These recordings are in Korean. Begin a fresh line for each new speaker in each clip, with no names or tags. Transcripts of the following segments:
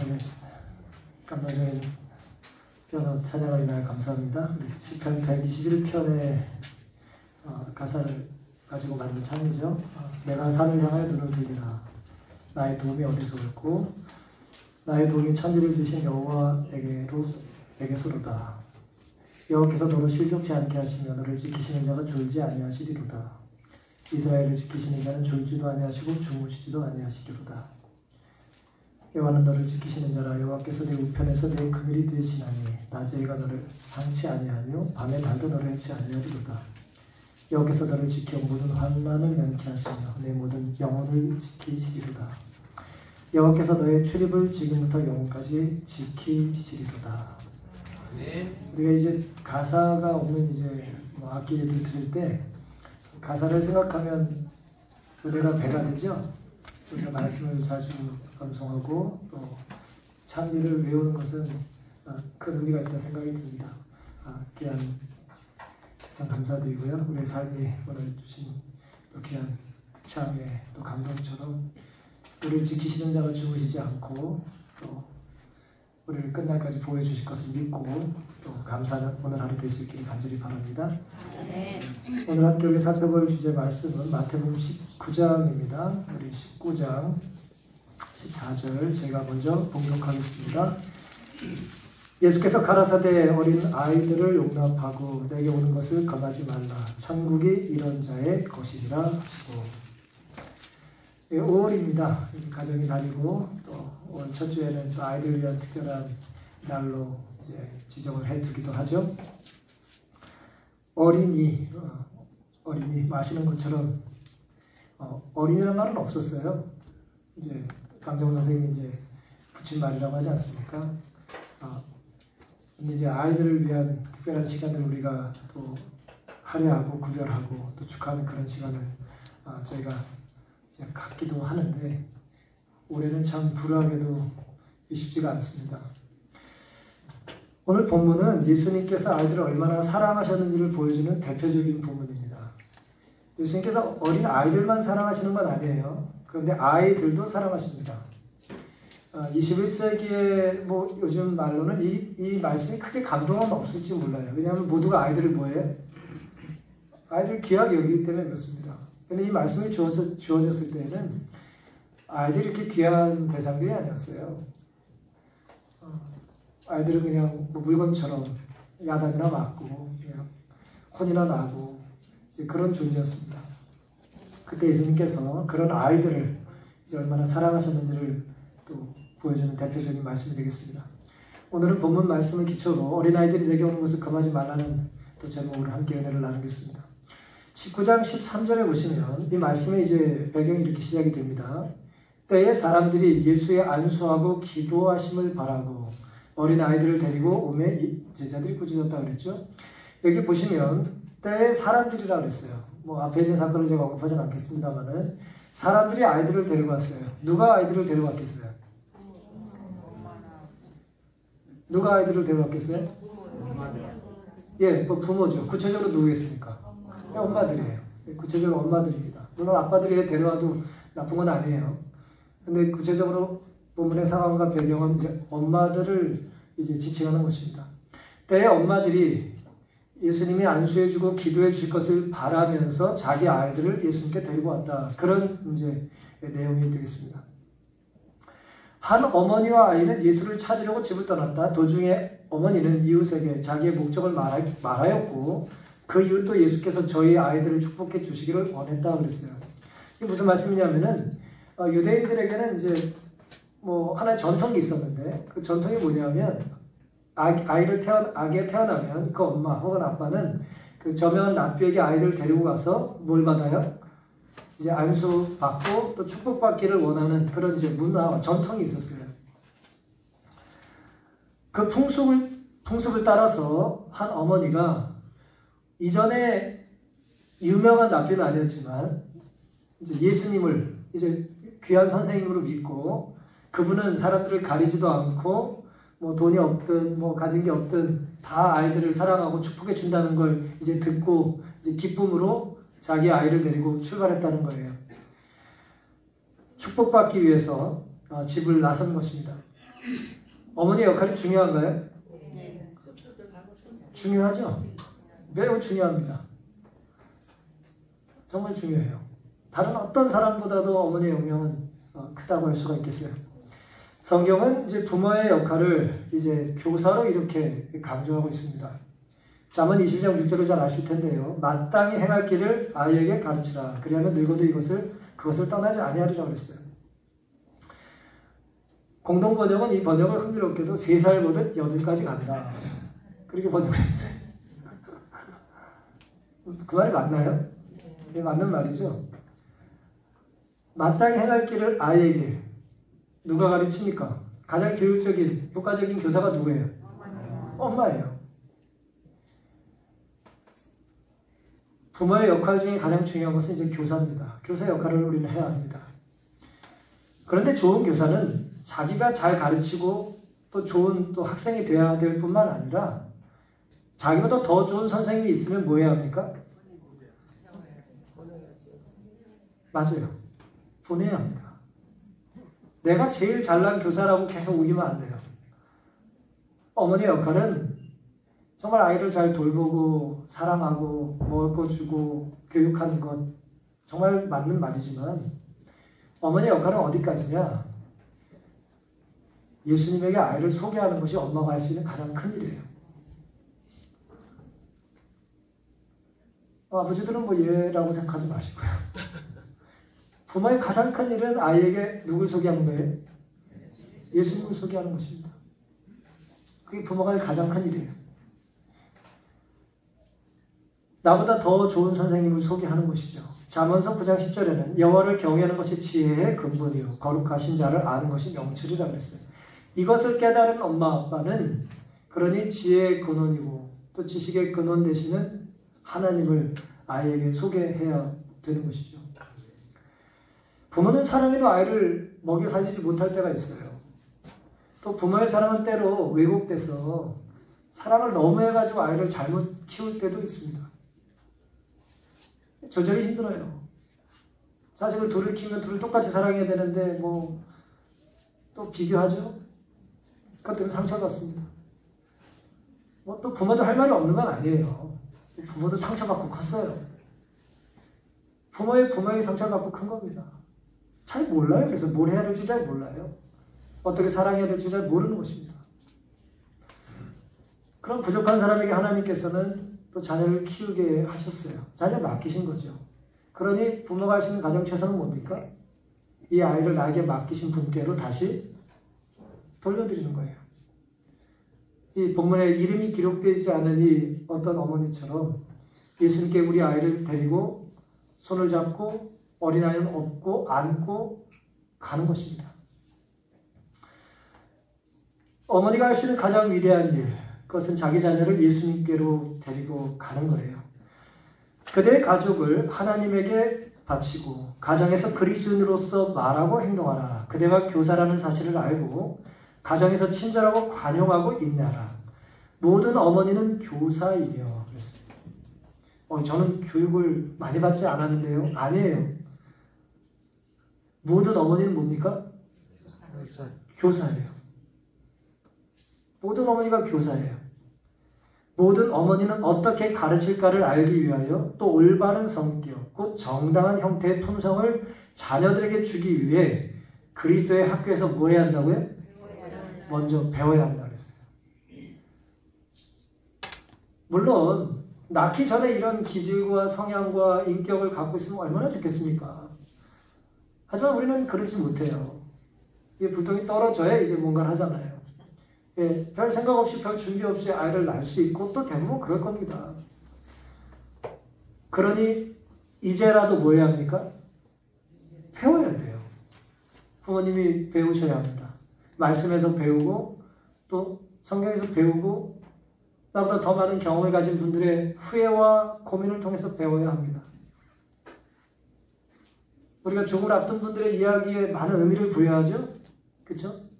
오늘 감동적인 피아노 찬양을 인하여 감사합니다. 시편 121편의 가사를 가지고 만든 찬이죠. 내가 산을 향하여 눈을 들리라. 나의 도움이 어디서 올고 나의 도움이 천지를 주신 여호와에게서로다. 여호와께서 너를 실족치 않게 하시며 너를 지키시는 자가 졸지 아니하시리로다. 이스라엘을 지키시는 자는 졸지도 아니하시고 주무시지도 아니하시리로다. 여호와는 너를 지키시는 자라. 여호와께서 내 우편에서 내 그늘이 되시나니 낮에 해가 너를 상치 아니하며 밤에 달도 너를 해치 아니하리로다. 여호와께서 너를 지켜 모든 환난을 면케하시며 내 모든 영혼을 지키시리로다. 여호와께서 너의 출입을 지금부터 영혼까지 지키시리로다. 우리가 이제 가사가 없는 이제 악기를 들을 때 가사를 생각하면 노래가 배가 되죠. 우리가 말씀을 자주 감상하고 또 찬미를 외우는 것은 큰 의미가 있다 생각이 듭니다. 귀한 참 감사드리고요. 우리의 삶이 오늘 주신 또 귀한 특창의 또 감동처럼 우리를 지키시는 자가 주무시지 않고 또 우리를 끝날까지 보여주실 것을 믿고 또 감사하는 오늘 하루 될 수 있기를 간절히 바랍니다. 네. 오늘 함께 우리 살펴볼 주제 말씀은 마태복음 19장입니다. 우리 19장 14절 제가 먼저 봉독하겠습니다. 예수께서 가라사대 어린 아이들을 용납하고 내게 오는 것을 금하지 말라. 천국이 이런 자의 것이니라 하시고 5월입니다. 가정의 날이고 또 올 첫 주에는 또 아이들을 위한 특별한 날로 이제 지정을 해두기도 하죠. 어린이 마시는 것처럼 어린이라는 말은 없었어요. 이제 강정훈 선생님이 이제 붙인 말이라고 하지 않습니까? 근데 이제 아이들을 위한 특별한 시간을 우리가 또 할애하고 구별하고 또 축하하는 그런 시간을 저희가 이제 갖기도 하는데 올해는 참 불우하게도 쉽지가 않습니다. 오늘 본문은 예수님께서 아이들을 얼마나 사랑하셨는지를 보여주는 대표적인 본문입니다. 예수님께서 어린 아이들만 사랑하시는 건 아니에요. 그런데 아이들도 사랑하십니다. 21세기의 뭐 요즘 말로는 이 말씀이 크게 감동은 없을지 몰라요. 왜냐하면 모두가 아이들을 뭐예요? 아이들 귀하게 여기기 때문에 그렇습니다. 근데 이 말씀이 주어졌을 때에는 아이들이 이렇게 귀한 대상들이 아니었어요. 아이들은 그냥 뭐 물건처럼 야단이나 맞고 그냥 혼이나 나고 이제 그런 존재였습니다. 그때 예수님께서 그런 아이들을 이제 얼마나 사랑하셨는지를 또 보여주는 대표적인 말씀이 되겠습니다. 오늘은 본문 말씀을 기초로 어린아이들이 내게 오는 것을 금하지 말라는 또 제목으로 함께 은혜를 나누겠습니다. 19장 13절에 보시면 이 말씀의 이제 배경이 이렇게 시작이 됩니다. 때에 사람들이 예수의 안수하고 기도하심을 바라고 어린아이들을 데리고 오매 제자들이 꾸짖었다 그랬죠. 여기 보시면 때에 사람들이라 그랬어요. 뭐 앞에 있는 사건을 제가 언급하지는 않겠습니다만은 사람들이 아이들을 데리고 왔어요. 누가 아이들을 데리고 왔겠어요? 누가 아이들을 데리고 왔겠어요? 예, 뭐 부모죠. 구체적으로 누구겠습니까? 엄마들이에요. 구체적으로 엄마들입니다. 물론 아빠들이 데려와도 나쁜 건 아니에요. 근데 구체적으로 본문의 상황과 배경은 이제 엄마들을 이제 지칭하는 것입니다. 때에 엄마들이 예수님이 안수해주고 기도해 주실 것을 바라면서 자기 아이들을 예수님께 데리고 왔다. 그런 이제 내용이 되겠습니다. 한 어머니와 아이는 예수를 찾으려고 집을 떠났다. 도중에 어머니는 이웃에게 자기의 목적을 말하였고 그 이웃도 예수께서 저희 아이들을 축복해 주시기를 원했다 그랬어요. 이게 무슨 말씀이냐면은 유대인들에게는 이제 뭐 하나의 전통이 있었는데 그 전통이 뭐냐면 아기가 태어나면 그 엄마 혹은 아빠는 그 저명한 납비에게 아이들을 데리고 가서 뭘 받아요? 이제 안수 받고 또 축복받기를 원하는 그런 이제 문화와 전통이 있었어요. 그 풍습을 따라서 한 어머니가 이전에 유명한 납비는 아니었지만 이제 예수님을 이제 귀한 선생님으로 믿고 그분은 사람들을 가리지도 않고 뭐 돈이 없든 뭐 가진 게 없든 다 아이들을 사랑하고 축복해 준다는 걸 이제 듣고 이제 기쁨으로 자기 아이를 데리고 출발했다는 거예요. 축복받기 위해서 집을 나선 것입니다. 어머니의 역할이 중요한가요? 중요하죠. 매우 중요합니다. 정말 중요해요. 다른 어떤 사람보다도 어머니의 영향은 크다고 할 수가 있겠어요. 성경은 이제 부모의 역할을 이제 교사로 이렇게 강조하고 있습니다. 잠언 20장 6절을 잘 아실 텐데요. 마땅히 행할 길을 아이에게 가르치라. 그리하면 늙어도 그것을 떠나지 아니하리라고 그랬어요. 공동 번역은 이 번역을 흥미롭게도 3살 보듯 8까지 간다. 그렇게 번역을 했어요. 그 말이 맞나요? 네, 맞는 말이죠. 마땅히 행할 길을 아이에게 누가 가르칩니까? 가장 교육적인, 효과적인 교사가 누구예요? 엄마예요. 부모의 역할 중에 가장 중요한 것은 이제 교사입니다. 교사 역할을 우리는 해야 합니다. 그런데 좋은 교사는 자기가 잘 가르치고 또 좋은 또 학생이 되어야 될 뿐만 아니라 자기보다 더 좋은 선생님이 있으면 뭐 해야 합니까? 맞아요. 보내야 합니다. 내가 제일 잘난 교사라고 계속 우기면 안 돼요. 어머니의 역할은 정말 아이를 잘 돌보고 사랑하고 먹을 거 주고 교육하는 것 정말 맞는 말이지만 어머니의 역할은 어디까지냐? 예수님에게 아이를 소개하는 것이 엄마가 할 수 있는 가장 큰 일이에요. 아버지들은 뭐 예라고 생각하지 마시고요. 부모의 가장 큰 일은 아이에게 누굴 소개하는 거예요? 예수님을 소개하는 것입니다. 그게 부모가 할 가장 큰 일이에요. 나보다 더 좋은 선생님을 소개하는 것이죠. 잠언서 9장 10절에는 여호와를 경외하는 것이 지혜의 근본이요 거룩하신 자를 아는 것이 명철이라 그랬어요. 이것을 깨달은 엄마 아빠는 그러니 지혜의 근원이고 또 지식의 근원 되시는 하나님을 아이에게 소개해야 되는 것이죠. 부모는 사랑해도 아이를 먹여 살리지 못할 때가 있어요. 또 부모의 사랑은 때로 왜곡돼서 사랑을 너무 해가지고 아이를 잘못 키울 때도 있습니다. 조절이 힘들어요. 자식을 둘을 키우면 둘을 똑같이 사랑해야 되는데 뭐 또 비교하죠. 그것 때문에 상처받습니다. 뭐 또 부모도 할 말이 없는 건 아니에요. 부모도 상처받고 컸어요. 부모의 상처를 받고 큰 겁니다. 잘 몰라요. 그래서 뭘 해야 될지 잘 몰라요. 어떻게 사랑해야 될지 잘 모르는 것입니다. 그런 부족한 사람에게 하나님께서는 또 자녀를 키우게 하셨어요. 자녀 맡기신 거죠. 그러니 부모가 할 수 있는 가장 최선은 뭡니까? 이 아이를 나에게 맡기신 분께로 다시 돌려드리는 거예요. 이 본문에 이름이 기록되지 않은 이 어떤 어머니처럼 예수님께 우리 아이를 데리고 손을 잡고 어린아이는 업고 안고 가는 것입니다. 어머니가 할 수 있는 가장 위대한 일, 그것은 자기 자녀를 예수님께로 데리고 가는 거예요. 그대의 가족을 하나님에게 바치고 가정에서 그리스도인으로서 말하고 행동하라. 그대가 교사라는 사실을 알고 가정에서 친절하고 관용하고 인내하라. 모든 어머니는 교사이며 그랬어요. 저는 교육을 많이 받지 않았는데요. 아니에요. 모든 어머니는 뭡니까? 교사예요. 모든 어머니가 교사예요. 모든 어머니는 어떻게 가르칠까를 알기 위하여 또 올바른 성격, 곧 정당한 형태의 품성을 자녀들에게 주기 위해 그리스도의 학교에서 뭐 해야 한다고요? 먼저 배워야 한다고 했어요. 물론 낳기 전에 이런 기질과 성향과 인격을 갖고 있으면 얼마나 좋겠습니까? 하지만 우리는 그러지 못해요. 이 불똥이 떨어져야 이제 뭔가를 하잖아요. 예, 별 생각 없이 별 준비 없이 아이를 낳을 수 있고 또 대부분 그럴 겁니다. 그러니 이제라도 뭐 해야 합니까? 배워야 돼요. 부모님이 배우셔야 합니다. 말씀에서 배우고 또 성경에서 배우고 나보다 더 많은 경험을 가진 분들의 후회와 고민을 통해서 배워야 합니다. 우리가 죽음을 앞둔 분들의 이야기에 많은 의미를 부여하죠? 그렇죠?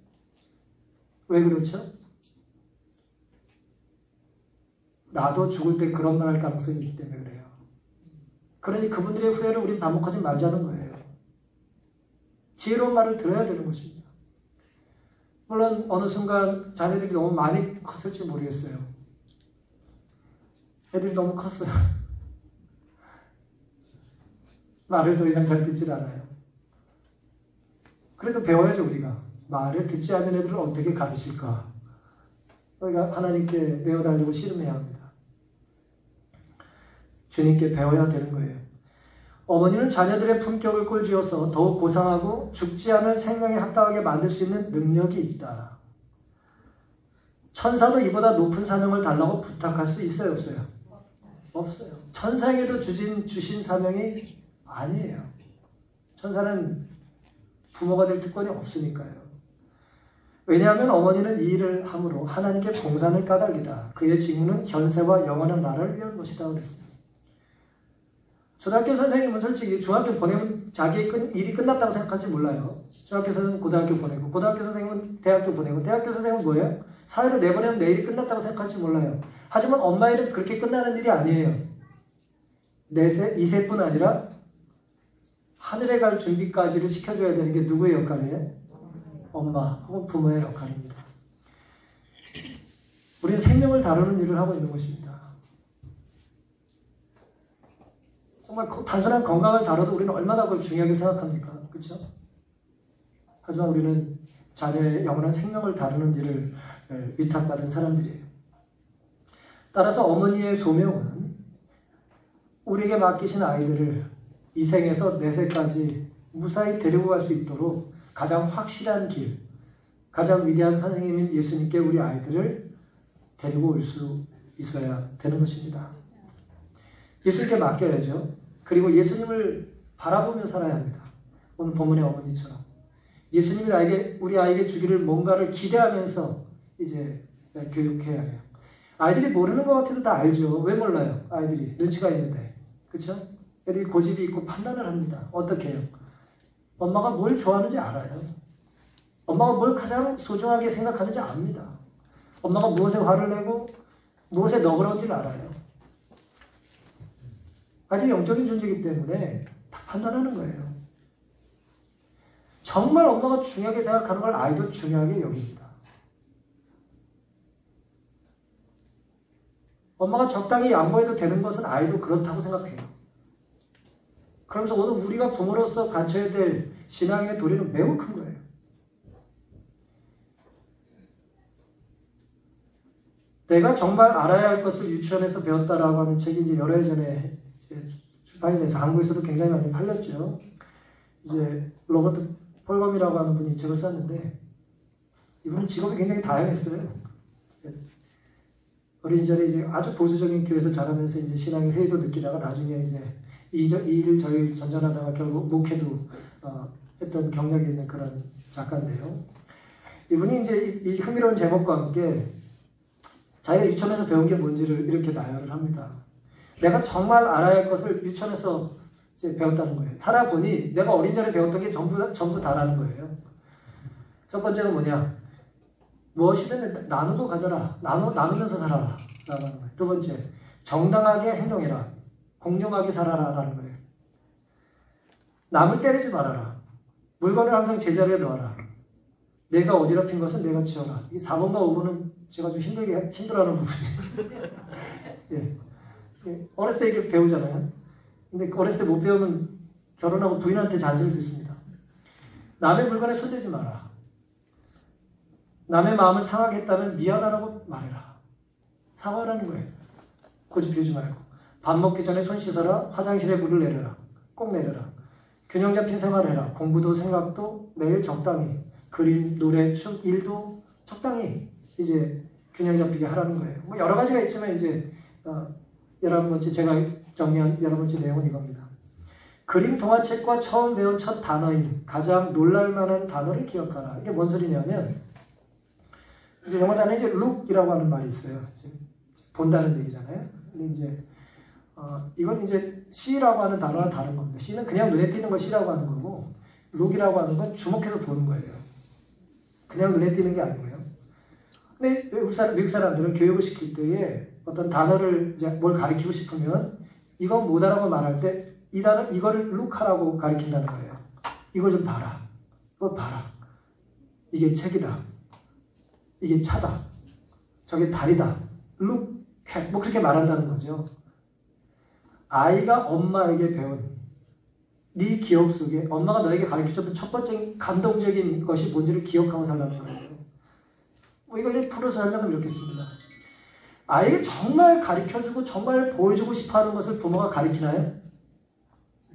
왜 그렇죠? 나도 죽을 때 그런 말 할 가능성이 있기 때문에 그래요. 그러니 그분들의 후회를 우린 반복하지 말자는 거예요. 지혜로운 말을 들어야 되는 것입니다. 물론 어느 순간 자녀들이 너무 많이 컸을지 모르겠어요. 애들이 너무 컸어요. 말을 더 이상 잘 듣질 않아요. 그래도 배워야죠, 우리가. 말을 듣지 않는 애들을 어떻게 가르칠까? 우리가 하나님께 배워달라고 씨름해야 합니다. 주님께 배워야 되는 거예요. 어머니는 자녀들의 품격을 꼴쥐어서 더욱 고상하고 죽지 않을 생명에 합당하게 만들 수 있는 능력이 있다. 천사도 이보다 높은 사명을 달라고 부탁할 수 있어요, 없어요? 없어요. 천사에게도 주신 사명이 아니에요. 천사는 부모가 될 특권이 없으니까요. 왜냐하면 어머니는 이 일을 함으로 하나님께 공산을 까닭이다. 그의 직무는 현세와 영원한 나라를 위한 것이다 그랬습니다. 초등학교 선생님은 솔직히 중학교 보내면 자기의 일이 끝났다고 생각할지 몰라요. 중학교 선생님은 고등학교 보내고, 고등학교 선생님은 대학교 보내고, 대학교 선생님은 뭐예요? 사회로 내보내면 내 일이 끝났다고 생각할지 몰라요. 하지만 엄마 일은 그렇게 끝나는 일이 아니에요. 2세뿐 아니라 하늘에 갈 준비까지를 시켜줘야 되는 게 누구의 역할이에요? 엄마 혹은 부모의 역할입니다. 우리는 생명을 다루는 일을 하고 있는 것입니다. 정말 단순한 건강을 다뤄도 우리는 얼마나 그걸 중요하게 생각합니까? 그렇죠? 하지만 우리는 자녀의 영원한 생명을 다루는 일을 위탁받은 사람들이에요. 따라서 어머니의 소명은 우리에게 맡기신 아이들을 이 생에서 내세까지 무사히 데리고 갈 수 있도록 가장 확실한 길, 가장 위대한 선생님인 예수님께 우리 아이들을 데리고 올 수 있어야 되는 것입니다. 예수님께 맡겨야죠. 그리고 예수님을 바라보며 살아야 합니다. 오늘 본문의 어머니처럼. 예수님이 우리 아이에게 주기를 뭔가를 기대하면서 이제 교육해야 해요. 아이들이 모르는 것 같아도 다 알죠. 왜 몰라요? 아이들이 눈치가 있는데. 그렇죠? 애들이 고집이 있고 판단을 합니다. 어떻게 해요? 엄마가 뭘 좋아하는지 알아요. 엄마가 뭘 가장 소중하게 생각하는지 압니다. 엄마가 무엇에 화를 내고 무엇에 너그러운지를 알아요. 아이들이 영적인 존재이기 때문에 다 판단하는 거예요. 정말 엄마가 중요하게 생각하는 걸 아이도 중요하게 여깁니다. 엄마가 적당히 양보해도 되는 것은 아이도 그렇다고 생각해요. 그러면서 오늘 우리가 부모로서 갖춰야 될 신앙의 도리는 매우 큰 거예요. 내가 정말 알아야 할 것을 유치원에서 배웠다라고 하는 책이 이제 여러 해 전에 출판이 돼서 한국에서도 굉장히 많이 팔렸죠. 이제 로버트 폴검이라고 하는 분이 책을 썼는데 이분은 직업이 굉장히 다양했어요. 어린 시절에 이제 아주 보수적인 교회에서 자라면서 이제 신앙의 회의도 느끼다가 나중에 이제 이 일 저 일 전전하다가 결국 목회도 했던 경력이 있는 그런 작가인데요. 이분이 이제 이 흥미로운 제목과 함께 자기가 유치원에서 배운 게 뭔지를 이렇게 나열을 합니다. 내가 정말 알아야 할 것을 유치원에서 이제 배웠다는 거예요. 살아보니 내가 어린 시절에 배웠던 게 전부 다라는 거예요. 첫 번째가 뭐냐? 무엇이든 나누고 가져라. 나누면서 살아라. 라는 거예요. 두 번째, 정당하게 행동해라. 공정하게 살아라. 라는 거예요. 남을 때리지 말아라. 물건을 항상 제자리에 넣어라. 내가 어지럽힌 것은 내가 치워라. 이 4번과 5번은 제가 좀 힘들어하는 부분이에요. 예. 어렸을 때 이렇게 배우잖아요. 근데 어렸을 때 못 배우면 결혼하고 부인한테 잔소리 듣습니다. 남의 물건에 손대지 마라. 남의 마음을 상하게 했다면 미안하라고 말해라. 사과하라는 거예요. 고집 피우지 말고. 밥 먹기 전에 손 씻어라. 화장실에 물을 내려라. 꼭 내려라. 균형 잡힌 생활해라. 공부도 생각도 매일 적당히. 그림, 노래, 춤, 일도 적당히 이제 균형 잡히게 하라는 거예요. 뭐 여러 가지가 있지만 이제 11번째 제가 정리한 11번째 내용은 이겁니다. 그림 동화책과 처음 배운 첫 단어인 가장 놀랄만한 단어를 기억하라. 이게 뭔 소리냐면 이제 영어 단어에 이제 look이라고 하는 말이 있어요. 본다는 얘기잖아요. 근데 이제 이건 이제 see라고 하는 단어와 다른 겁니다. see는 그냥 눈에 띄는 걸 see라고 하는 거고 look이라고 하는 건 주목해서 보는 거예요. 그냥 눈에 띄는 게 아니고요. 근데 미국 사람들은 교육을 시킬 때에 어떤 단어를 이제 뭘 가리키고 싶으면 이건 뭐다라고 말할 때 이 단어 이거를 look하라고 가리킨다는 거예요. 이걸 좀 봐라. 이거 봐라. 이게 책이다. 이게 차다. 저게 다리다. look at. 뭐 그렇게 말한다는 거죠. 아이가 엄마에게 배운 네 기억 속에 엄마가 너에게 가르쳐줬던 첫 번째 감동적인 것이 뭔지를 기억하고 살라는 거예요. 뭐 이걸 좀 풀어서 하려면 이렇겠습니다. 아이에게 정말 가르쳐주고 정말 보여주고 싶어하는 것을 부모가 가르치나요?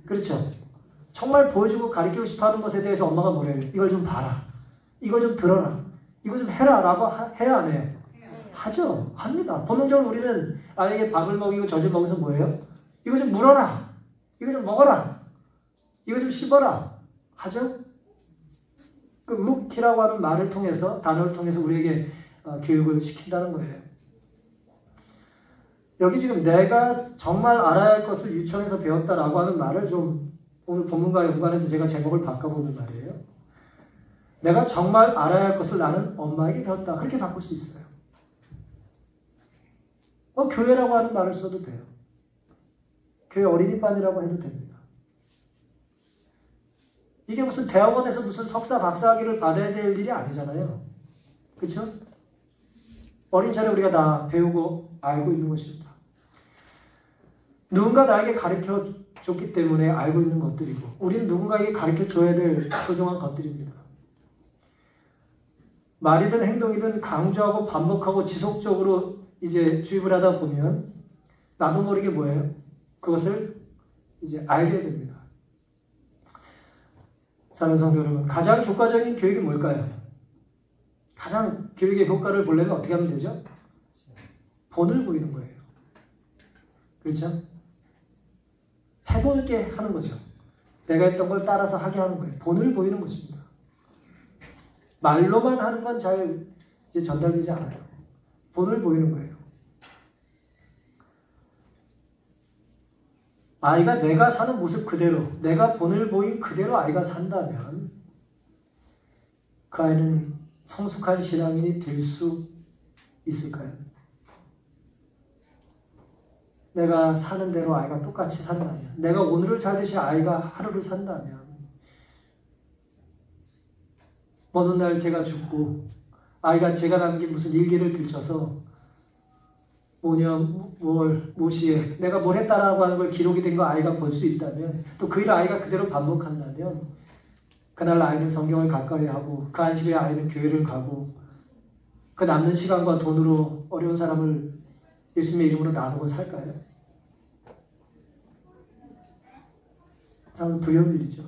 그렇죠. 정말 보여주고 가르치고 싶어하는 것에 대해서 엄마가 뭐래요? 이걸 좀 봐라. 이걸 좀 들어라. 이거 좀 해라 라고 해야 안 해요? 하죠. 합니다. 본능적으로 우리는 아이에게 밥을 먹이고 젖을 먹여서 뭐예요? 이거 좀 물어라. 이거 좀 먹어라. 이거 좀 씹어라. 하죠? 그 look이라고 하는 말을 통해서, 단어를 통해서 우리에게 교육을 시킨다는 거예요. 여기 지금 내가 정말 알아야 할 것을 유치원에서 배웠다라고 하는 말을 좀 오늘 본문과 연관해서 제가 제목을 바꿔보는 말이에요. 내가 정말 알아야 할 것을 나는 엄마에게 배웠다. 그렇게 바꿀 수 있어요. 교회라고 하는 말을 써도 돼요. 교회 어린이반이라고 해도 됩니다. 이게 무슨 대학원에서 무슨 석사, 박사학위를 받아야 될 일이 아니잖아요. 그렇죠? 어린 차례 우리가 다 배우고 알고 있는 것입니다. 누군가 나에게 가르쳐줬기 때문에 알고 있는 것들이고 우리는 누군가에게 가르쳐줘야 될 소중한 것들입니다. 말이든 행동이든 강조하고 반복하고 지속적으로 이제 주입을 하다 보면 나도 모르게 뭐예요? 그것을 이제 알게 됩니다. 사랑하는 성도 여러분, 가장 효과적인 교육이 뭘까요? 가장 교육의 효과를 보려면 어떻게 하면 되죠? 본을 보이는 거예요. 그렇죠? 해보게 하는 거죠. 내가 했던 걸 따라서 하게 하는 거예요. 본을 보이는 것입니다. 말로만 하는 건 잘 이제 전달되지 않아요. 본을 보이는 거예요. 아이가 내가 사는 모습 그대로, 내가 본을 보인 그대로 아이가 산다면 그 아이는 성숙한 신앙인이 될 수 있을까요? 내가 사는 대로 아이가 똑같이 산다면, 내가 오늘을 살듯이 아이가 하루를 산다면, 어느 날 제가 죽고 아이가 제가 남긴 무슨 일기를 들춰서 모시에 내가 뭘 했다라고 하는 걸 기록이 된 거 아이가 볼 수 있다면, 또 그 일을 아이가 그대로 반복한다면 그날 아이는 성경을 가까이 하고 그 안식일에 아이는 교회를 가고 그 남는 시간과 돈으로 어려운 사람을 예수님의 이름으로 나누고 살까요? 참 두려운 일이죠.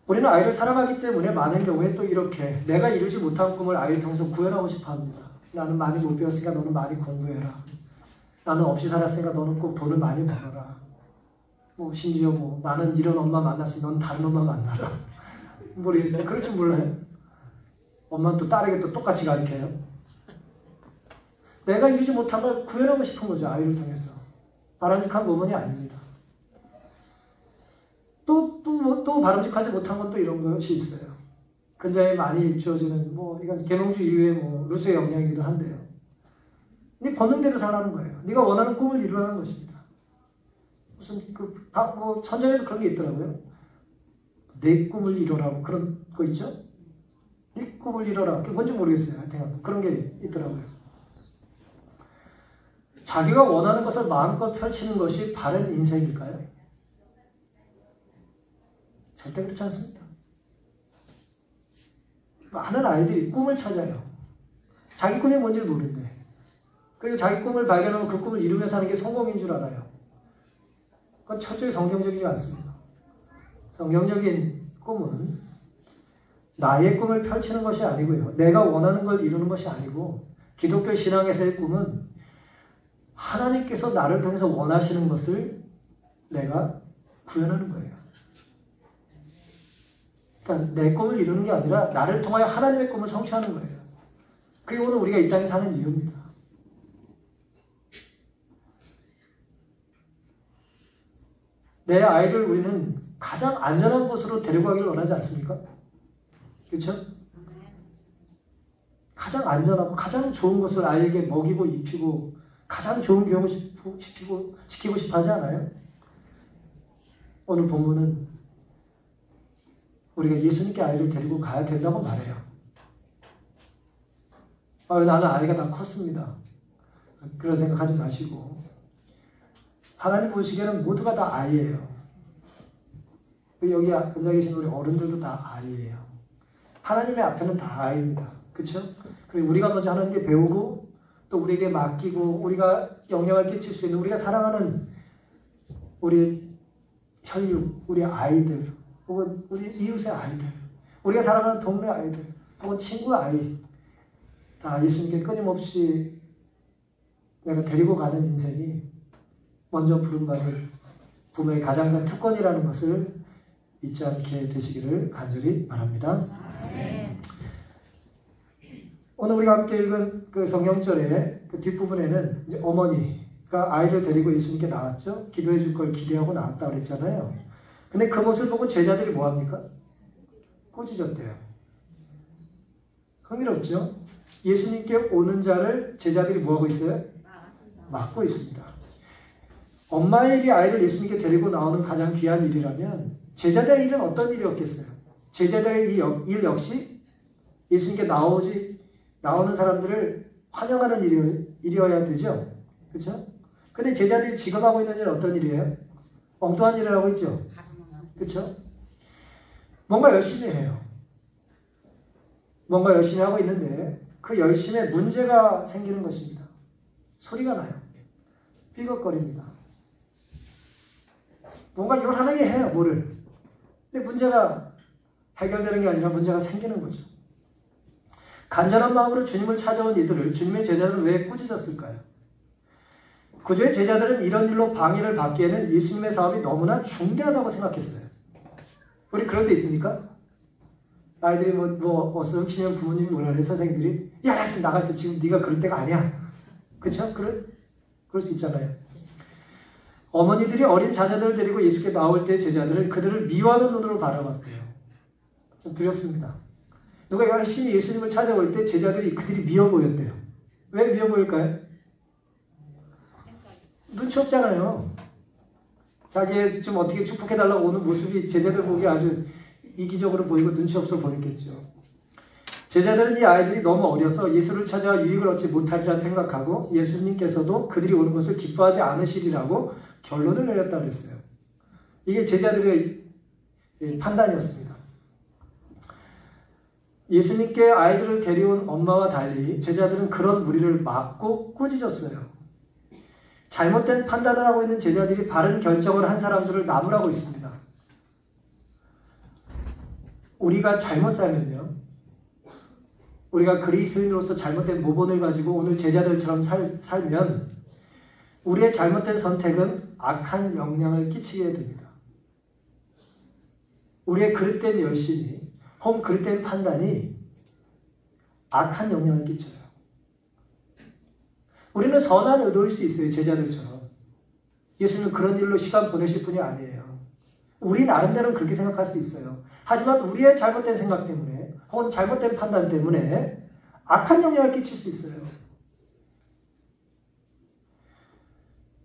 우리는 아이를 사랑하기 때문에 많은 경우에 또 이렇게 내가 이루지 못한 꿈을 아이를 통해서 구현하고 싶어 합니다. 나는 많이 못 배웠으니까 너는 많이 공부해라. 나는 없이 살았으니까 너는 꼭 돈을 많이 벌어라. 심지어 나는 이런 엄마 만났으니 넌 다른 엄마 만나라. 모르겠어요. 그럴 줄 몰라요. 엄마는 또 딸에게 또 똑같이 가르쳐요. 내가 이루지 못한 걸 구현하고 싶은 거죠. 아이를 통해서. 바람직한 부분이 아닙니다. 또 바람직하지 못한 것도 이런 것이 있어요. 근자에 많이 주어지는 이건 계몽주 이후의 루소의 영향이기도 한데요. 네 본능대로 살라는 거예요. 네가 원하는 꿈을 이루라는 것입니다. 무슨 선전에도 그런 게 있더라고요. 내 꿈을 이루라고 그런 거 있죠? 네 꿈을 이루라. 그게 뭔지 모르겠어요. 하여튼 그런 게 있더라고요. 자기가 원하는 것을 마음껏 펼치는 것이 바른 인생일까요? 절대 그렇지 않습니다. 많은 아이들이 꿈을 찾아요. 자기 꿈이 뭔지 모르는데. 그리고 자기 꿈을 발견하면 그 꿈을 이루면서 하는 게 성공인 줄 알아요. 그건 철저히 성경적이지 않습니다. 성경적인 꿈은 나의 꿈을 펼치는 것이 아니고요. 내가 원하는 걸 이루는 것이 아니고 기독교 신앙에서의 꿈은 하나님께서 나를 통해서 원하시는 것을 내가 구현하는 거예요. 그러니까 내 꿈을 이루는 게 아니라 나를 통하여 하나님의 꿈을 성취하는 거예요. 그게 오늘 우리가 이 땅에 사는 이유입니다. 내 아이를 우리는 가장 안전한 곳으로 데려가기를 원하지 않습니까? 그렇죠? 가장 안전하고 가장 좋은 것을 아이에게 먹이고 입히고 가장 좋은 교육을 시키고 싶어 하지 않아요? 오늘 본문은 우리가 예수님께 아이를 데리고 가야 된다고 말해요. 나는 아이가 다 컸습니다. 그런 생각하지 마시고 하나님 보시기에는 모두가 다 아이예요. 여기 앉아 계신 우리 어른들도 다 아이예요. 하나님의 앞에는 다 아이입니다. 그렇죠? 그리고 우리가 먼저 하나님께 배우고 또 우리에게 맡기고 우리가 영향을 끼칠 수 있는 우리가 사랑하는 우리 혈육, 우리 아이들 혹은 우리 이웃의 아이들 우리가 사랑하는 동네 아이들 혹은 친구 아이 다 예수님께 끊임없이 내가 데리고 가는 인생이 먼저 부름받을 부모의 가장 큰 특권이라는 것을 잊지 않게 되시기를 간절히 바랍니다. 오늘 우리가 함께 읽은 그 성경절의 그 뒷부분에는 이제 어머니가 아이를 데리고 예수님께 나왔죠. 기도해 줄 걸 기대하고 나왔다 그랬잖아요. 근데 그 모습을 보고 제자들이 뭐합니까? 꾸짖었대요. 흥미롭죠? 예수님께 오는 자를 제자들이 뭐하고 있어요? 막고 있습니다. 엄마의 일이 아이를 예수님께 데리고 나오는 가장 귀한 일이라면 제자들의 일은 어떤 일이었겠어요? 제자들의 일 역시 예수님께 나오는 사람들을 환영하는 일이어야 되죠. 그렇죠? 근데 제자들이 지금 하고 있는 일은 어떤 일이에요? 엉뚱한 일을 하고 있죠. 그렇죠? 뭔가 열심히 해요. 뭔가 열심히 하고 있는데 그 열심에 문제가 생기는 것입니다. 소리가 나요. 삐걱거립니다. 뭔가 요란하게 해요. 뭐를. 근데 문제가 해결되는 게 아니라 문제가 생기는 거죠. 간절한 마음으로 주님을 찾아온 이들을 주님의 제자들은 왜 꾸짖었을까요? 구주의 제자들은 이런 일로 방해를 받기에는 예수님의 사업이 너무나 중대하다고 생각했어요. 우리 그럴 때 있습니까? 아이들이 어서 흑신형 부모님이 뭐라 그래? 선생님들이 야 좀 나가서 지금 네가 그럴 때가 아니야. 그렇죠? 그럴 수 있잖아요. 어머니들이 어린 자녀들을 데리고 예수께 나올 때 제자들은 그들을 미워하는 눈으로 바라봤대요. 좀 두렵습니다. 누가 열심히 예수님을 찾아올 때 제자들이 그들이 미워 보였대요. 왜 미워 보일까요? 눈치 없잖아요. 자기의 좀 어떻게 축복해달라고 오는 모습이 제자들 보기에 아주 이기적으로 보이고 눈치 없어 보였겠죠. 제자들은 이 아이들이 너무 어려서 예수를 찾아와 유익을 얻지 못하리라 생각하고 예수님께서도 그들이 오는 것을 기뻐하지 않으시리라고 결론을 내렸다 그랬어요. 이게 제자들의 판단이었습니다. 예수님께 아이들을 데려온 엄마와 달리 제자들은 그런 무리를 막고 꾸짖었어요. 잘못된 판단을 하고 있는 제자들이 바른 결정을 한 사람들을 나무라고 있습니다. 우리가 잘못 살면요. 우리가 그리스도인으로서 잘못된 모본을 가지고 오늘 제자들처럼 살면 우리의 잘못된 선택은 악한 영향을 끼치게 됩니다. 우리의 그릇된 열심이 혹은 그릇된 판단이 악한 영향을 끼쳐요. 우리는 선한 의도일 수 있어요. 제자들처럼. 예수님은 그런 일로 시간 보내실 분이 아니에요. 우리 나름대로는 그렇게 생각할 수 있어요. 하지만 우리의 잘못된 생각 때문에 혹은 잘못된 판단 때문에 악한 영향을 끼칠 수 있어요.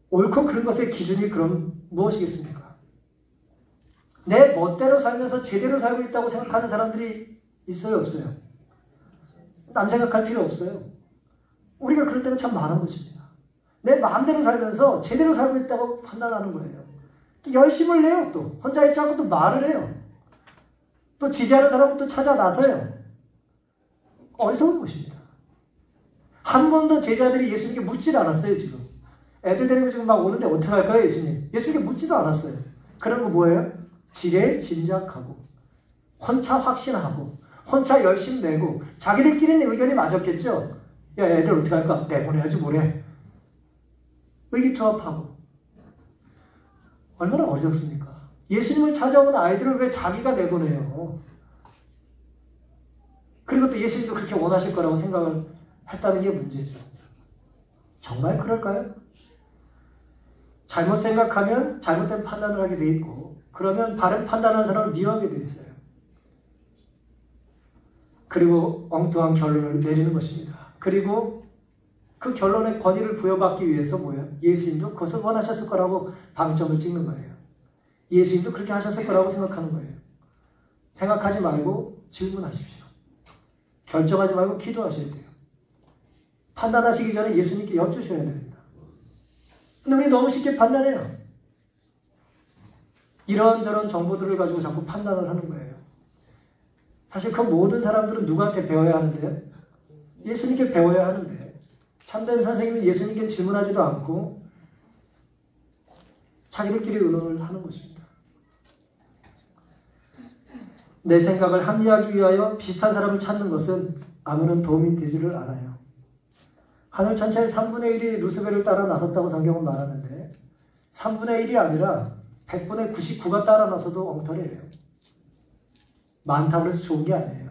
옳고 그른 것의 기준이 그럼 무엇이겠습니까? 내 멋대로 살면서 제대로 살고 있다고 생각하는 사람들이 있어요? 없어요? 남 생각할 필요 없어요. 우리가 그럴 때가 참 많은 것입니다. 내 마음대로 살면서 제대로 살고 있다고 판단하는 거예요. 또 열심을 내요. 또 혼자 있지 않고 또 말을 해요. 또 지지하는 사람은 또 찾아 나서요. 어리석은 것입니다. 한 번도 제자들이 예수님께 묻질 않았어요. 지금 애들 데리고 지금 막 오는데 어떻게 할까요? 예수님께 묻지도 않았어요. 그런 거 뭐예요? 지레 짐작하고 혼자 확신하고 혼자 열심 내고 자기들끼리는 의견이 맞았겠죠. 야 애들 어떻게 할까? 내보내야지 뭐래. 의기투합하고 얼마나 어리석습니까? 예수님을 찾아온 아이들을 왜 자기가 내보내요? 그리고 또 예수님도 그렇게 원하실 거라고 생각을 했다는 게 문제죠. 정말 그럴까요? 잘못 생각하면 잘못된 판단을 하게 돼 있고 그러면 바른 판단하는 사람을 미워하게 돼 있어요. 그리고 엉뚱한 결론을 내리는 것입니다. 그리고 그 결론의 권위를 부여받기 위해서 뭐예요? 예수님도 그것을 원하셨을 거라고 방점을 찍는 거예요. 예수님도 그렇게 하셨을 거라고 생각하는 거예요. 생각하지 말고 질문하십시오. 결정하지 말고 기도하셔야 돼요. 판단하시기 전에 예수님께 여쭈셔야 됩니다. 근데 우리 너무 쉽게 판단해요. 이런저런 정보들을 가지고 자꾸 판단을 하는 거예요. 사실 그 모든 사람들은 누구한테 배워야 하는데요? 예수님께 배워야 하는데 참된 선생님은 예수님께 질문하지도 않고 자기들끼리 의논을 하는 것입니다. 내 생각을 합리화하기 위하여 비슷한 사람을 찾는 것은 아무런 도움이 되지를 않아요. 하늘 전체의 3분의 1이 루스벨을 따라 나섰다고 성경은 말하는데 3분의 1이 아니라 100분의 99가 따라 나서도 엉터리예요. 많다고 해서 좋은 게 아니에요.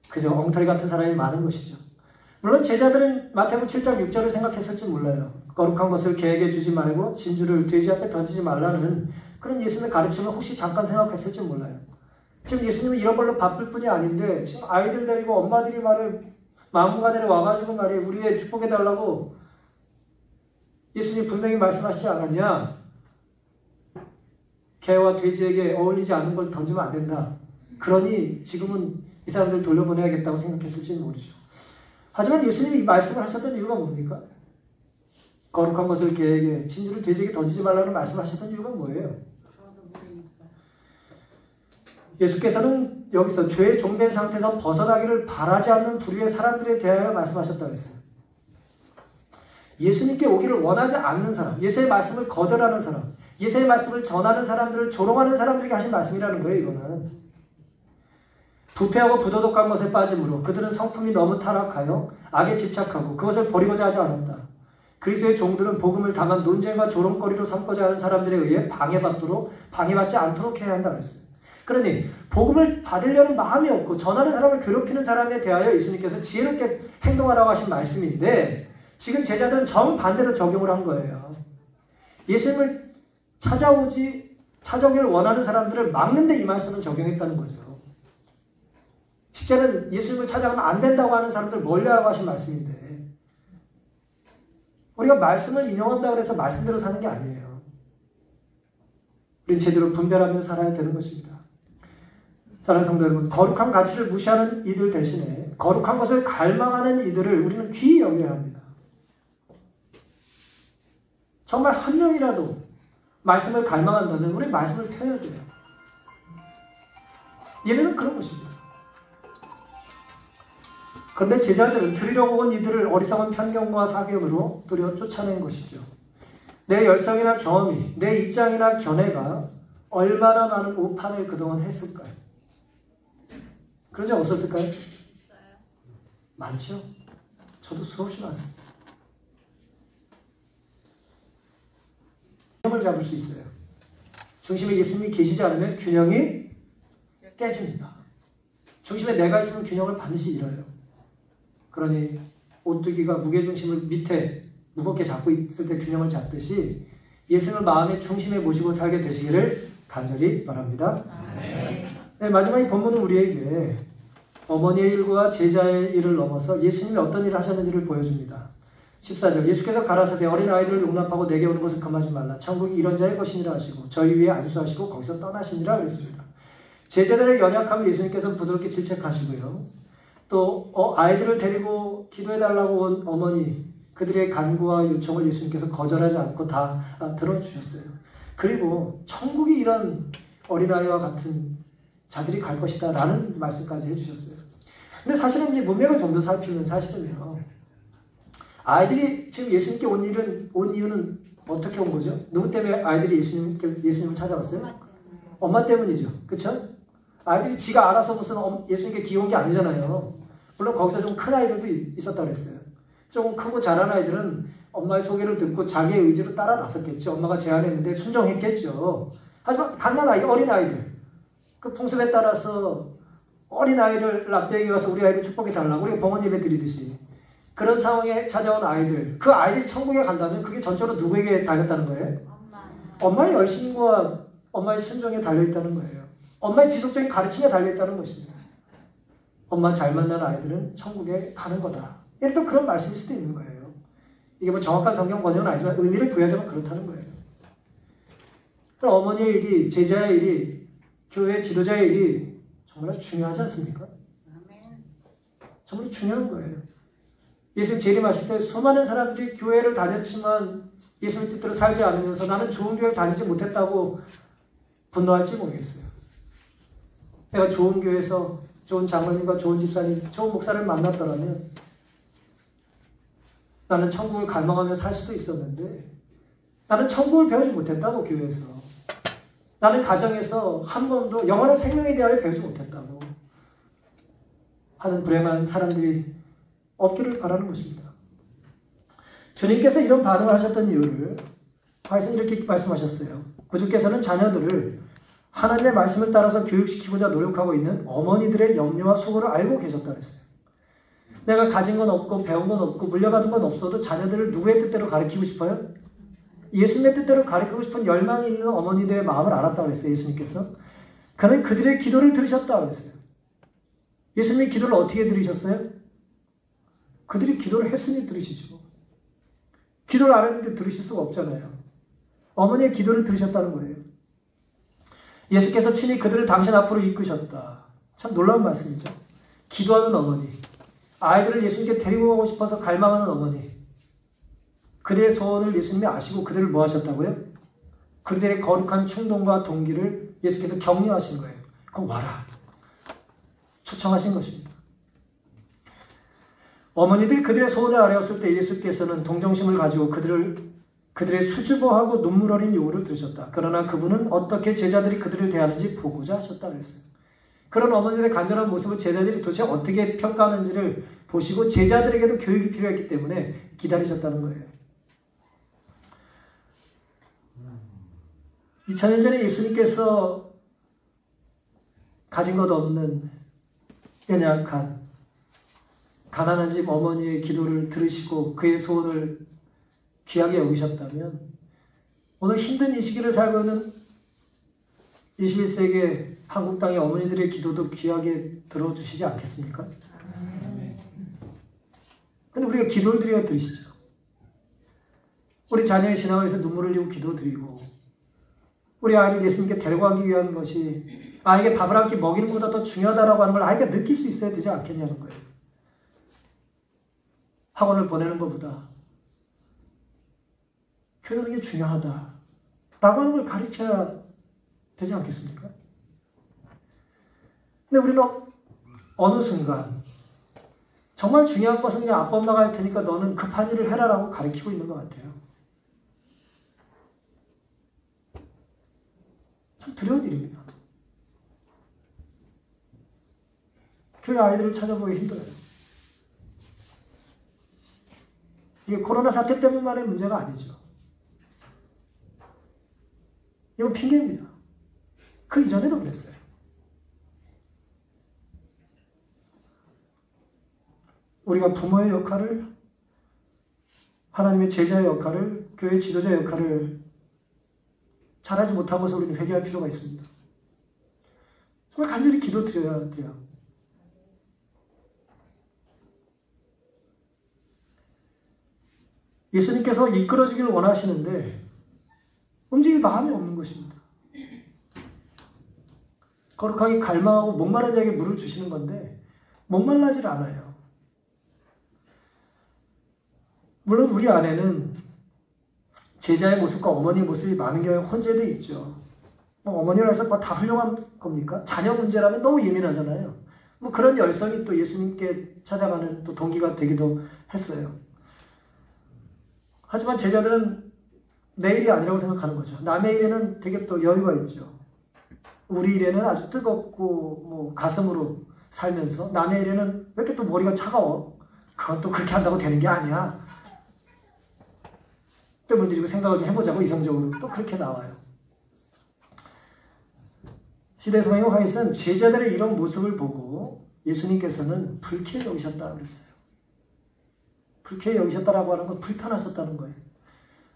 그저 엉터리 같은 사람이 많은 것이죠. 물론 제자들은 마태복음 7장 6절을 생각했을지 몰라요. 거룩한 것을 개에게 주지 말고 진주를 돼지 앞에 던지지 말라는 그런 예수님의 가르침을 혹시 잠깐 생각했을지 몰라요. 지금 예수님은 이런 걸로 바쁠 뿐이 아닌데 지금 아이들 데리고 엄마들이 마음가내에 와가지고 우리의 축복해달라고 예수님 분명히 말씀하시지 않았냐? 개와 돼지에게 어울리지 않는 걸 던지면 안 된다. 그러니 지금은 이 사람들 돌려보내야겠다고 생각했을지는 모르죠. 하지만 예수님이 이 말씀을 하셨던 이유가 뭡니까? 거룩한 것을 개에게, 진주를 돼지에게 던지지 말라는 말씀하셨던 이유가 뭐예요? 예수께서는 여기서 죄에 종된 상태에서 벗어나기를 바라지 않는 부류의 사람들에 대하여 말씀하셨다고 했어요. 예수님께 오기를 원하지 않는 사람, 예수의 말씀을 거절하는 사람, 예수의 말씀을 전하는 사람들을 조롱하는 사람들에게 하신 말씀이라는 거예요. 이거는 부패하고 부도덕한 것에 빠짐으로 그들은 성품이 너무 타락하여 악에 집착하고 그것을 버리고자 하지 않았다. 그리스도의 종들은 복음을 다만 논쟁과 조롱거리로 삼고자 하는 사람들에 의해 방해받지 않도록 해야 한다고 했어요. 그러니 복음을 받으려는 마음이 없고 전하는 사람을 괴롭히는 사람에 대하여 예수님께서 지혜롭게 행동하라고 하신 말씀인데 지금 제자들은 정반대로 적용을 한 거예요. 예수님을 찾아오기를 원하는 사람들을 막는데 이 말씀을 적용했다는 거죠. 실제는 예수님을 찾아가면 안 된다고 하는 사람들 멀리하라고 하신 말씀인데 우리가 말씀을 인용한다고 해서 말씀대로 사는 게 아니에요. 우리는 제대로 분별하며 살아야 되는 것입니다. 사랑하는 성도 여러분, 거룩한 가치를 무시하는 이들 대신에 거룩한 것을 갈망하는 이들을 우리는 귀히 여겨야 합니다. 정말 한 명이라도 말씀을 갈망한다면 우리 말씀을 펴야 돼요. 예배는 그런 것입니다. 그런데 제자들은 들으려고 온 이들을 어리석은 편견과 사견으로 도리어 쫓아낸 것이죠. 내 열성이나 경험이, 내 입장이나 견해가 얼마나 많은 오판을 그동안 했을까요? 그런 적 없었을까요? 있어요. 많죠? 저도 수없이 많습니다. 균형을 잡을 수 있어요. 중심에 예수님이 계시지 않으면 균형이 깨집니다. 중심에 내가 있으면 균형을 반드시 잃어요. 그러니 오뚜기가 무게중심을 밑에 무겁게 잡고 있을 때 균형을 잡듯이 예수님을 마음의 중심에 모시고 살게 되시기를 간절히 바랍니다. 네, 마지막 이 본문은 우리에게 어머니의 일과 제자의 일을 넘어서 예수님이 어떤 일을 하셨는지를 보여줍니다. 14절 예수께서 가라사대 어린 아이들을 용납하고 내게 오는 것을 금하지 말라. 천국이 이런 자의 것이니라 하시고 저희 위에 안수하시고 거기서 떠나시니라 그랬습니다. 제자들의 연약함을 예수님께서 부드럽게 질책하시고요. 또 아이들을 데리고 기도해달라고 온 어머니 그들의 간구와 요청을 예수님께서 거절하지 않고 다 들어주셨어요. 그리고 천국이 이런 어린아이와 같은 자들이 갈 것이다 라는 말씀까지 해주셨어요. 근데 사실은 이제 문맥을 좀 더 살피면 사실은요. 아이들이 지금 예수님께 온 이유는 어떻게 온 거죠? 누구 때문에 아이들이 예수님을 찾아왔어요? 엄마 때문이죠. 그쵸? 아이들이 지가 알아서 무슨 예수님께 귀여운 게 아니잖아요. 물론 거기서 좀 큰 아이들도 있었다고 그랬어요. 조금 크고 자란 아이들은 엄마의 소개를 듣고 자기의 의지로 따라 나섰겠죠. 엄마가 제안했는데 순종했겠죠. 하지만 갓난아이, 어린아이들 그 풍습에 따라서 어린아이를 납배에게 와서 우리 아이를 축복해달라고 우리가 봉헌 예배 드리듯이 그런 상황에 찾아온 아이들 그 아이들이 천국에 간다면 그게 전적으로 누구에게 달렸다는 거예요? 엄마의 열심과 엄마의 순종에 달려있다는 거예요. 엄마의 지속적인 가르침에 달려있다는 것입니다. 엄마 잘 만난 아이들은 천국에 가는 거다. 예를 들어 그런 말씀일 수도 있는 거예요. 이게 뭐 정확한 성경 번역은 아니지만 의미를 부여하자면 그렇다는 거예요. 그럼 어머니의 일이, 제자의 일이, 교회 지도자의 일이 정말 중요하지 않습니까? 정말 중요한 거예요. 예수님 재림하실 때 수많은 사람들이 교회를 다녔지만 예수님 뜻대로 살지 않으면서 나는 좋은 교회를 다니지 못했다고 분노할지 모르겠어요. 내가 좋은 교회에서 좋은 장로님과 좋은 집사님, 좋은 목사를 만났더라면 나는 천국을 갈망하며 살 수도 있었는데 나는 천국을 배우지 못했다고 교회에서. 나는 가정에서 한 번도 영원한 생명에 대하여 배우지 못했다고 하는 불행한 사람들이 없기를 바라는 것입니다. 주님께서 이런 반응을 하셨던 이유를 하여튼 이렇게 말씀하셨어요. 구주께서는 자녀들을 하나님의 말씀을 따라서 교육시키고자 노력하고 있는 어머니들의 염려와 수고를 알고 계셨다고 했어요. 내가 가진 건 없고 배운 건 없고 물려받은 건 없어도 자녀들을 누구의 뜻대로 가르치고 싶어요? 예수님의 뜻대로 가르치고 싶은 열망이 있는 어머니들의 마음을 알았다고 했어요. 예수님께서. 그는 그들의 기도를 들으셨다고 했어요. 예수님의 기도를 어떻게 들으셨어요? 그들이 기도를 했으니 들으시죠. 기도를 안 했는데 들으실 수가 없잖아요. 어머니의 기도를 들으셨다는 거예요. 예수께서 친히 그들을 당신 앞으로 이끄셨다. 참 놀라운 말씀이죠. 기도하는 어머니, 아이들을 예수님께 데리고 가고 싶어서 갈망하는 어머니, 그들의 소원을 예수님이 아시고 그들을 뭐 하셨다고요? 그들의 거룩한 충동과 동기를 예수께서 격려하신 거예요. 그럼 와라. 초청하신 것입니다. 어머니들이 그들의 소원을 아뢰었을 때 예수께서는 동정심을 가지고 그들의 수줍어하고 눈물 어린 요구를 들으셨다. 그러나 그분은 어떻게 제자들이 그들을 대하는지 보고자 하셨다고 했어요. 그런 어머니들의 간절한 모습을 제자들이 도대체 어떻게 평가하는지를 보시고 제자들에게도 교육이 필요했기 때문에 기다리셨다는 거예요. 2000년 전에 예수님께서 가진 것 없는 연약한 가난한 집 어머니의 기도를 들으시고 그의 소원을 귀하게 여기셨다면 오늘 힘든 이 시기를 살고 있는 21세기 한국 땅의 어머니들의 기도도 귀하게 들어주시지 않겠습니까? 근데 우리가 기도를 드려야 들으시죠. 우리 자녀의 신앙을 위해서 눈물을 흘리고 기도드리고 우리 아이를 예수님께 데려가기 위한 것이 아이에게 밥을 한 끼 먹이는 것보다 더 중요하다고 하는 걸 아이가 느낄 수 있어야 되지 않겠냐는 거예요. 학원을 보내는 것보다 교육하는 게 중요하다 라고 하는 걸 가르쳐야 되지 않겠습니까? 근데 우리는 어느 순간 정말 중요한 것은 그냥 아빠 엄마가 할 테니까 너는 급한 일을 해라 라고 가르치고 있는 것 같아요. 참 두려운 일입니다. 교회 아이들을 찾아보기 힘들어요. 이게 코로나 사태 때문만의 문제가 아니죠. 이건 핑계입니다. 그 이전에도 그랬어요. 우리가 부모의 역할을, 하나님의 제자의 역할을, 교회 지도자의 역할을 잘하지 못한 것을 우리는 회개할 필요가 있습니다. 정말 간절히 기도드려야 돼요. 예수님께서 이끌어주기를 원하시는데 움직일 마음이 없는 것입니다. 거룩하게 갈망하고 목마른 자에게 물을 주시는 건데 목말라질 않아요. 물론 우리 안에는 제자의 모습과 어머니의 모습이 많은 경우에 혼재되어 있죠. 어머니를 해서 다 훌륭한 겁니까? 자녀 문제라면 너무 예민하잖아요. 그런 열성이 또 예수님께 찾아가는 또 동기가 되기도 했어요. 하지만 제자들은 내 일이 아니라고 생각하는 거죠. 남의 일에는 되게 또 여유가 있죠. 우리 일에는 아주 뜨겁고 가슴으로 살면서 남의 일에는 왜 이렇게 또 머리가 차가워? 그건 또 그렇게 한다고 되는 게 아니야. 뜸을 들이고 생각을 좀 해보자고 이성적으로 또 그렇게 나와요. 시대 성경의 화이스는 제자들의 이런 모습을 보고 예수님께서는 불쾌히 여기셨다고 그랬어요. 불쾌히 여기셨다라고 하는 건 불편하셨다는 거예요.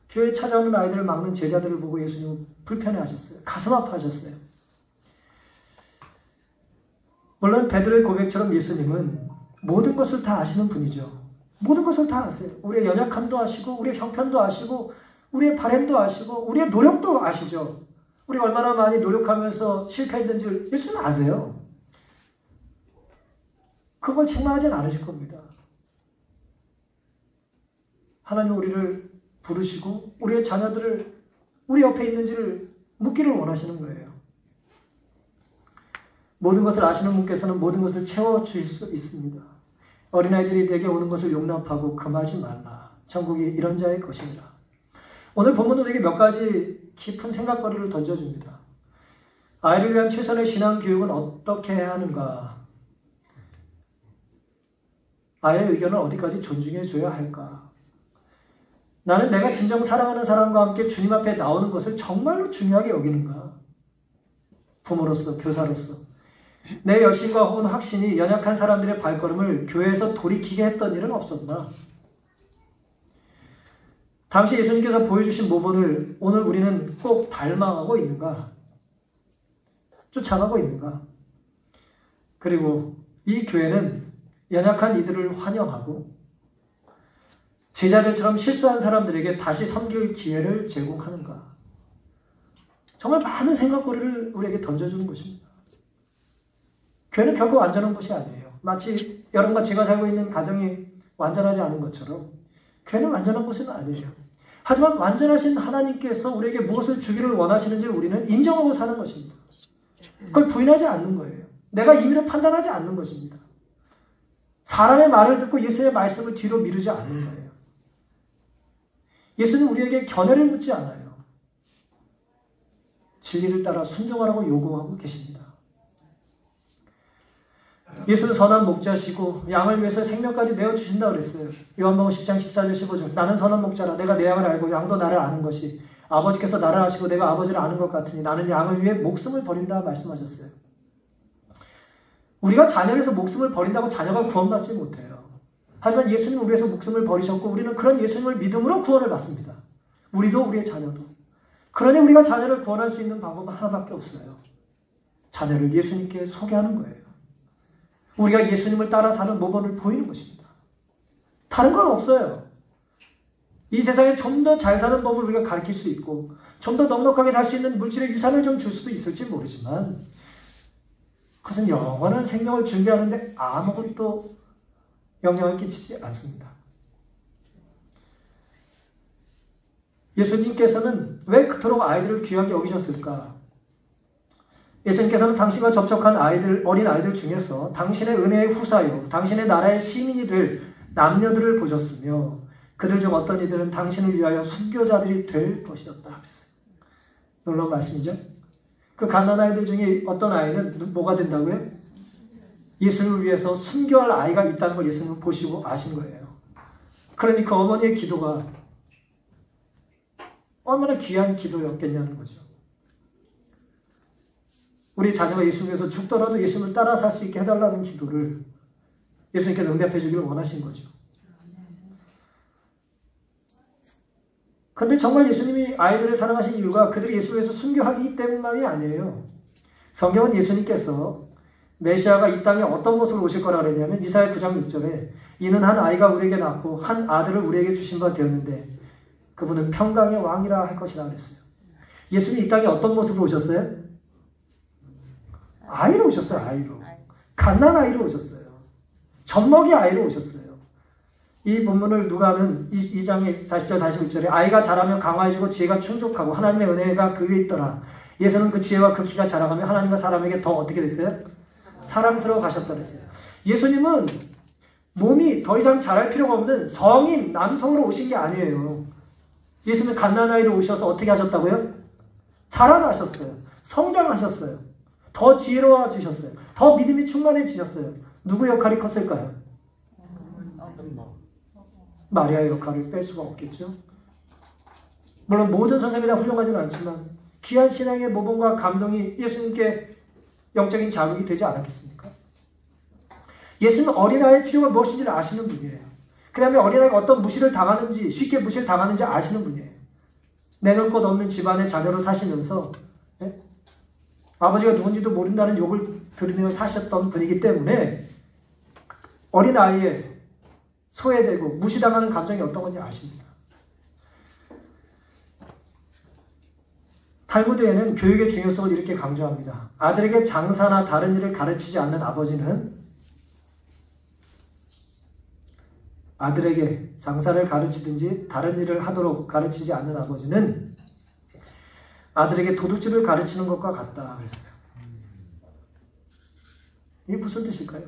교회에 찾아오는 아이들을 막는 제자들을 보고 예수님은 불편해하셨어요. 가슴 아파하셨어요. 물론 베드로의 고백처럼 예수님은 모든 것을 다 아시는 분이죠. 모든 것을 다 아세요. 우리의 연약함도 아시고 우리의 형편도 아시고 우리의 바램도 아시고 우리의 노력도 아시죠. 우리가 얼마나 많이 노력하면서 실패했는지 예수님은 아세요. 그걸 책망하지는 않으실 겁니다. 하나님 우리를 부르시고 우리의 자녀들을 우리 옆에 있는지를 묻기를 원하시는 거예요. 모든 것을 아시는 분께서는 모든 것을 채워주실 수 있습니다. 어린아이들이 내게 오는 것을 용납하고 금하지 말라. 천국이 이런 자의 것이니라. 오늘 본문은 우리에게 몇 가지 깊은 생각거리를 던져줍니다. 아이를 위한 최선의 신앙 교육은 어떻게 해야 하는가? 아이의 의견을 어디까지 존중해 줘야 할까? 나는 내가 진정 사랑하는 사람과 함께 주님 앞에 나오는 것을 정말로 중요하게 여기는가? 부모로서, 교사로서 내 열심과 혹은 확신이 연약한 사람들의 발걸음을 교회에서 돌이키게 했던 일은 없었나? 당시 예수님께서 보여주신 모범을 오늘 우리는 꼭 닮아가고 있는가? 쫓아가고 있는가? 그리고 이 교회는 연약한 이들을 환영하고 제자들처럼 실수한 사람들에게 다시 섬길 기회를 제공하는가? 정말 많은 생각거리를 우리에게 던져주는 것입니다. 교회는 결코 완전한 곳이 아니에요. 마치 여러분과 제가 살고 있는 가정이 완전하지 않은 것처럼 교회는 완전한 곳은 아니에요. 하지만 완전하신 하나님께서 우리에게 무엇을 주기를 원하시는지 우리는 인정하고 사는 것입니다. 그걸 부인하지 않는 거예요. 내가 임의로 판단하지 않는 것입니다. 사람의 말을 듣고 예수의 말씀을 뒤로 미루지 않는 거예요. 예수는 우리에게 견해를 묻지 않아요. 진리를 따라 순종하라고 요구하고 계십니다. 예수는 선한 목자시고 양을 위해서 생명까지 내어주신다 그랬어요. 요한복음 10장 14절 15절 나는 선한 목자라 내가 내 양을 알고 양도 나를 아는 것이 아버지께서 나를 아시고 내가 아버지를 아는 것 같으니 나는 양을 위해 목숨을 버린다 말씀하셨어요. 우리가 자녀를 위해서 목숨을 버린다고 자녀가 구원받지 못해요. 하지만 예수님은 우리 위해서 목숨을 버리셨고 우리는 그런 예수님을 믿음으로 구원을 받습니다. 우리도 우리의 자녀도. 그러니 우리가 자녀를 구원할 수 있는 방법은 하나밖에 없어요. 자녀를 예수님께 소개하는 거예요. 우리가 예수님을 따라 사는 모범을 보이는 것입니다. 다른 건 없어요. 이 세상에 좀 더 잘 사는 법을 우리가 가르칠 수 있고 좀 더 넉넉하게 살 수 있는 물질의 유산을 좀 줄 수도 있을지 모르지만 그것은 영원한 생명을 준비하는데 아무것도 영향을 끼치지 않습니다. 예수님께서는 왜 그토록 아이들을 귀하게 여기셨을까? 예수님께서는 당신과 접촉한 어린 아이들 중에서 당신의 은혜의 후사요, 당신의 나라의 시민이 될 남녀들을 보셨으며 그들 중 어떤 이들은 당신을 위하여 순교자들이 될 것이었다. 그랬어요. 놀라운 말씀이죠? 그 갓난 아이들 중에 어떤 아이는 뭐가 된다고요? 예수님을 위해서 순교할 아이가 있다는 걸 예수님은 보시고 아신 거예요. 그러니 그 어머니의 기도가 얼마나 귀한 기도였겠냐는 거죠. 우리 자녀가 예수님께서 죽더라도 예수님을 따라 살 수 있게 해달라는 기도를 예수님께서 응답해 주기를 원하신 거죠. 그런데 정말 예수님이 아이들을 사랑하신 이유가 그들이 예수님께서 순교하기 때문만이 아니에요. 성경은 예수님께서 메시아가 이 땅에 어떤 모습으로 오실 거라 그랬냐면 이사야 9장 6절에 이는 한 아이가 우리에게 낳고 한 아들을 우리에게 주신 바 되었는데 그분은 평강의 왕이라 할 것이라 그랬어요. 예수님이 이 땅에 어떤 모습으로 오셨어요? 아이로 오셨어요. 아이로. 갓난 아이로 오셨어요. 젖먹이 아이로 오셨어요. 이 본문을 누가 하면 2장의 40절 41절에 아이가 자라면 강화해주고 지혜가 충족하고 하나님의 은혜가 그 위에 있더라. 예수는 그 지혜와 그 키가 자라가며 하나님과 사람에게 더 어떻게 됐어요? 사랑스러워 가셨다 그랬어요. 예수님은 몸이 더 이상 자랄 필요가 없는 성인 남성으로 오신 게 아니에요. 예수님은 갓난아이로 오셔서 어떻게 하셨다고요? 자라나셨어요. 성장하셨어요. 더 지혜로워지셨어요. 더 믿음이 충만해지셨어요. 누구 역할이 컸을까요? 마리아의 역할을 뺄 수가 없겠죠. 물론 모든 선생님이 다 훌륭하지는 않지만 귀한 신앙의 모범과 감동이 예수님께 영적인 자극이 되지 않았겠습니까? 예수님은 어린아이의 필요가 무엇인지를 아시는 분이에요. 그 다음에 어린아이가 어떤 무시를 당하는지 쉽게 무시를 당하는지 아시는 분이에요. 내놓을 것 없는 집안의 자녀로 사시면서 아버지가 누군지도 모른다는 욕을 들으며 사셨던 분이기 때문에 어린아이의 소외되고 무시당하는 감정이 어떤 건지 아십니다. 탈무드에는 교육의 중요성을 이렇게 강조합니다. 아들에게 장사나 다른 일을 가르치지 않는 아버지는 아들에게 장사를 가르치든지 다른 일을 하도록 가르치지 않는 아버지는 아들에게 도둑질을 가르치는 것과 같다 그랬어요. 이게 무슨 뜻일까요?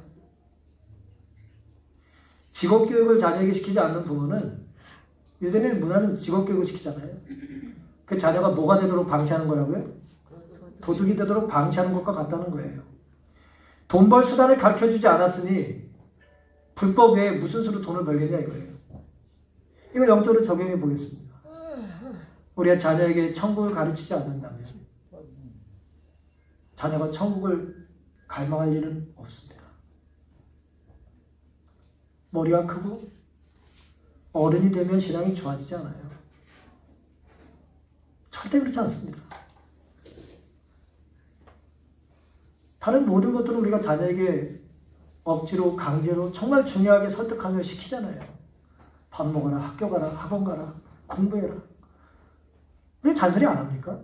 직업교육을 자녀에게 시키지 않는 부모는, 유대인의 문화는 직업교육을 시키잖아요. 그 자녀가 뭐가 되도록 방치하는 거라고요? 도둑이 되도록 방치하는 것과 같다는 거예요. 돈 벌 수단을 가르쳐주지 않았으니 불법 외에 무슨 수로 돈을 벌겠냐 이거예요. 이걸 영적으로 적용해 보겠습니다. 우리가 자녀에게 천국을 가르치지 않는다면 자녀가 천국을 갈망할 일은 없습니다. 머리가 크고 어른이 되면 신앙이 좋아지지 않아요. 절대 그렇지 않습니다. 다른 모든 것들은 우리가 자녀에게 억지로 강제로 정말 중요하게 설득하며 시키잖아요. 밥 먹어라, 학교 가라, 학원 가라, 공부해라. 왜 잔소리 안 합니까?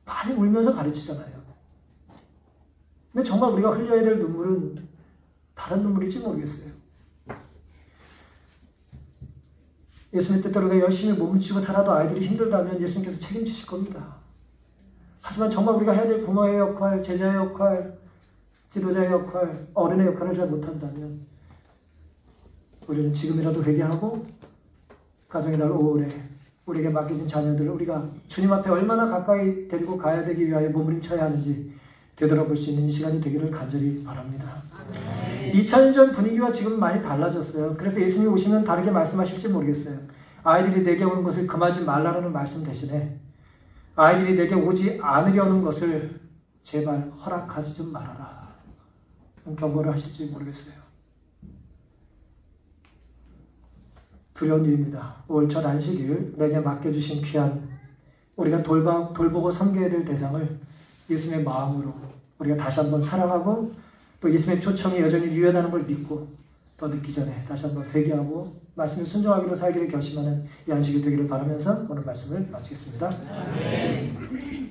많이 울면서 가르치잖아요. 근데 정말 우리가 흘려야 될 눈물은 다른 눈물일지 모르겠어요. 예수님 뜻대로 우리가 열심히 몸치고 살아도 아이들이 힘들다면 예수님께서 책임지실 겁니다. 하지만 정말 우리가 해야 될 부모의 역할, 제자의 역할, 지도자의 역할, 어른의 역할을 잘 못한다면 우리는 지금이라도 회개하고 가정의 날 오래 우리에게 맡겨진 자녀들을 우리가 주님 앞에 얼마나 가까이 데리고 가야 되기 위하여 몸부림쳐야 하는지 되돌아볼 수 있는 이 시간이 되기를 간절히 바랍니다. 2000년 전 분위기와 지금 많이 달라졌어요. 그래서 예수님이 오시면 다르게 말씀하실지 모르겠어요. 아이들이 내게 오는 것을 금하지 말라는 말씀 대신에 아이들이 내게 오지 않으려는 것을 제발 허락하지 좀 말아라. 경고를 하실지 모르겠어요. 두려운 일입니다. 5월 첫 안식일 내게 맡겨주신 귀한 우리가 돌보고 섬겨야 될 대상을 예수님의 마음으로 우리가 다시 한번 사랑하고 또 예수님의 초청이 여전히 유효하다는 걸 믿고 더 늦기 전에 다시 한번 회개하고 말씀에 순종하기로 살기를 결심하는 이 안식일 되기를 바라면서 오늘 말씀을 마치겠습니다. 아멘.